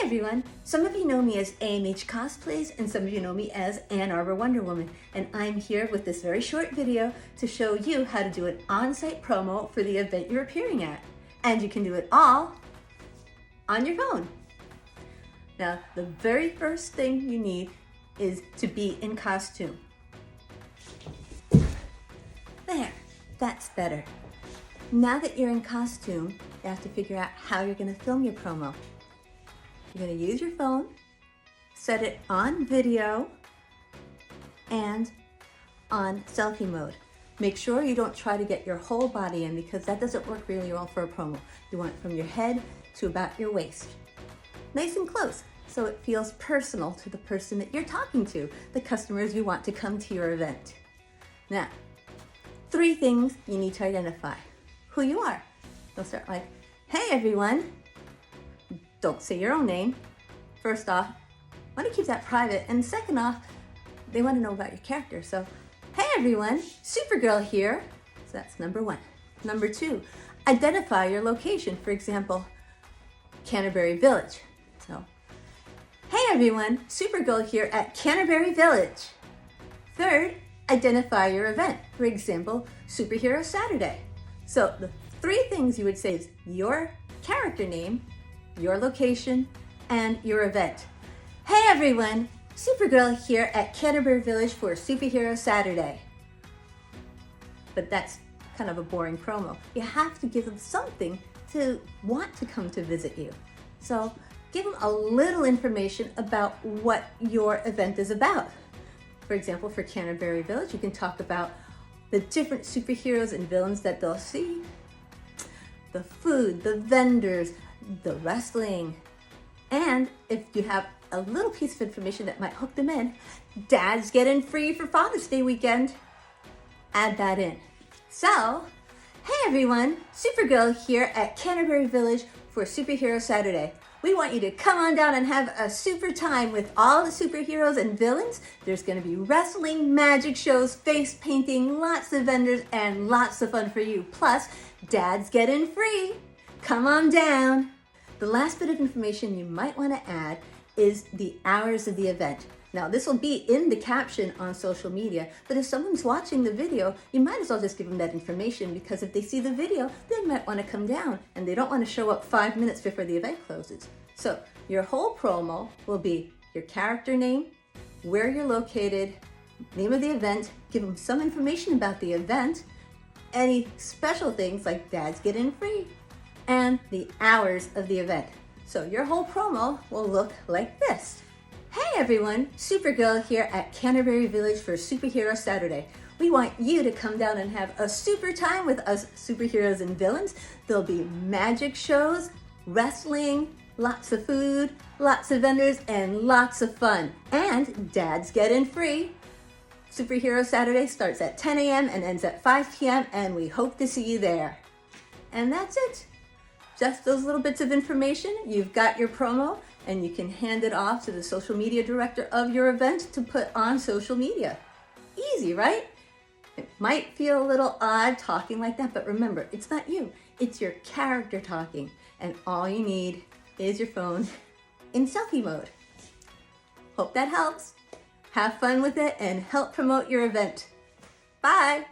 everyone, some of you know me as AMH Cosplays and some of you know me as Ann Arbor Wonder Woman, and I'm here with this very short video to show you how to do an on-site promo for the event you're appearing at. And you can do it all on your phone. Now, the very first thing you need is to be in costume. There, that's better. Now that you're in costume, you have to figure out how you're going to film your promo. You're going to use your phone, set it on video and on selfie mode. Make sure you don't try to get your whole body in because that doesn't work really well for a promo. You want it from your head to about your waist. Nice and close so it feels personal to the person that you're talking to, the customers you want to come to your event. Now, 3 things you need to identify. Who you are. You'll start like, hey everyone. Don't say your own name. First off, I want to keep that private. And second off, they want to know about your character. So, hey everyone, Supergirl here. So that's number 1. Number 2, identify your location. For example, Canterbury Village. So, hey everyone, Supergirl here at Canterbury Village. Third, identify your event. For example, Superhero Saturday. So the 3 things you would say is your character name, your location, and your event. Hey everyone, Supergirl here at Canterbury Village for Superhero Saturday. But that's kind of a boring promo. You have to give them something to want to come to visit you. So give them a little information about what your event is about. For example, for Canterbury Village, you can talk about the different superheroes and villains that they'll see, the food, the vendors, the wrestling, and if you have a little piece of information that might hook them in, Dad's getting free for Father's Day weekend. Add that in. So, hey everyone, Supergirl here at Canterbury Village for Superhero Saturday. We want you to come on down and have a super time with all the superheroes and villains. There's going to be wrestling, magic shows, face painting, lots of vendors, and lots of fun for you. Plus, Dad's getting free. Come on down. The last bit of information you might want to add is the hours of the event. Now, this will be in the caption on social media, but if someone's watching the video, you might as well just give them that information because if they see the video, they might want to come down and they don't want to show up 5 minutes before the event closes. So your whole promo will be your character name, where you're located, name of the event, give them some information about the event, any special things like Dad's getting free, and the hours of the event. So your whole promo will look like this. Hey everyone, Supergirl here at Canterbury Village for Superhero Saturday. We want you to come down and have a super time with us superheroes and villains. There'll be magic shows, wrestling, lots of food, lots of vendors, and lots of fun. And Dad's getting free. Superhero Saturday starts at 10 a.m. and ends at 5 p.m. and we hope to see you there. And that's it. Just those little bits of information. You've got your promo and you can hand it off to the social media director of your event to put on social media. Easy, right? It might feel a little odd talking like that, but remember, it's not you. It's your character talking. And all you need is your phone in selfie mode. Hope that helps. Have fun with it and help promote your event. Bye.